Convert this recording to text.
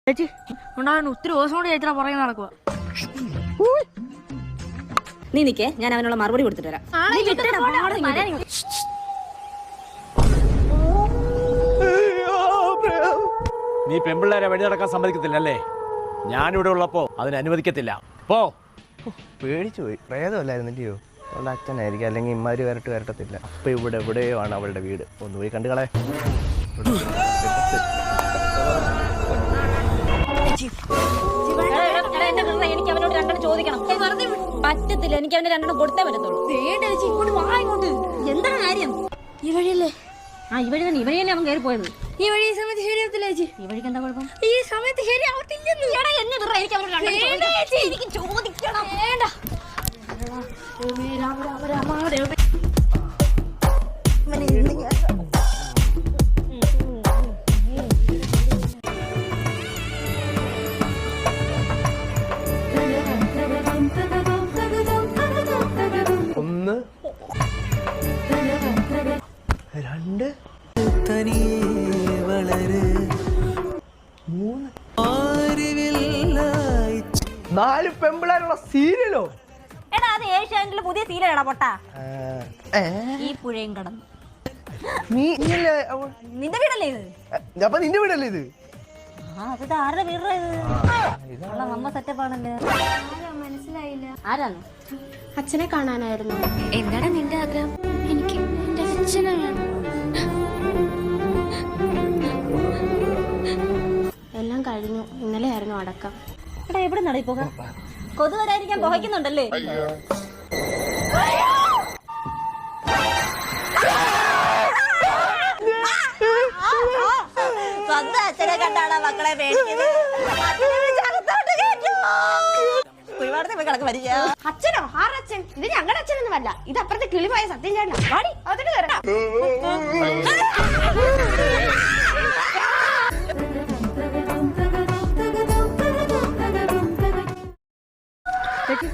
ചേച്ചി ഉണ്ടാകുന്ന ഒത്തിരി ദിവസം കൊണ്ട് ചേച്ചിയുടെ പുറകെ നടക്കുക. നീ നിക്കേ, ഞാൻ അവനുള്ള മറുപടി കൊടുത്തിട്ട് വരാം. നീ പെമ്പിള്ളേരെ വഴി നടക്കാൻ സമ്മതിക്കത്തില്ലല്ലേ? ഞാനിവിടെ ഉള്ളപ്പോ അതിന് അനുവദിക്കത്തില്ല. പോ. പേടിച്ചു പോയി. പ്രേതമല്ലായിരുന്നില്ലയോ? അവളുടെ അച്ഛനായിരിക്കും, അല്ലെങ്കിൽ ഇമ്മാര് വരട്ടത്തില്ല. അപ്പൊ ഇവിടെ എവിടെയോ ആണ് അവളുടെ വീട്. ഒന്ന് പോയി കണ്ടുകളെ. എനിക്ക് അവനോട് രണ്ടെണ്ണം ചോദിക്കണം. പറ്റത്തില്ല, എനിക്ക് അവന് രണ്ടെണ്ണം കൊടുത്തേ പറ്റത്തുള്ളൂ. എന്താണ് കാര്യം? ഈ വഴിയല്ലേ? ഈ വഴി തന്നെ, ഈ വഴി തന്നെ അവൻ കയറി പോയത്. ഈ വഴി ഈ സമയത്ത് ശരിയാവത്തില്ല ചേച്ചി. ഈ വഴിക്ക് എന്താ കുഴപ്പം? ഈ സമയത്ത് ശരിയാവത്തില്ലെന്ന്. എനിക്ക് ചോദിക്കണം. ഒന്ന് രണ്ട് മൂന്ന് നാല് പെമ്പിളാരുള്ള സീരിയലോ? എടാ, അത് ഏഷ്യാനെറ്റിലെ പുതിയ സീരിയലാടാ പൊട്ടാ. ഈ പുഴയും കടന്നു. നിന്റെ വീടല്ലേ ഇത്? അപ്പൊ നിന്റെ വീടല്ലേ ഇത്? അത് ആരുടെ വീടാ ഇത്? നമ്മ സെറ്റപ്പാണല്ലേ. മനസ്സിലായില്ല. ആരാണ്? അച്ഛനെ കാണാനായിരുന്നു. എന്താണ് നിന്റെ ആഗ്രഹം? എനിക്ക് എന്റെ അച്ഛനെ വേണം. എല്ലാം കഴിഞ്ഞു. ഇന്നലെ ആയിരുന്നു അടക്കം. എടാ, എവിടെ നടയി പോകാം? കൊതുവരായിരിക്കാൻ പുകയ്ക്കുന്നുണ്ടല്ലേ? സ്വന്തം അച്ഛനെ കണ്ടാണ് മക്കളെ പേടിക്കുന്നത്. അച്ഛനോ? ആരച്ഛൻ? ഇത് ഞങ്ങളുടെ അച്ഛനൊന്നുമല്ല. ഇത് അപ്പുറത്തെ കിളിമായ സത്യം ചേട്ടനാ. വാടി, അതിന് കയറാം. ചേച്ചി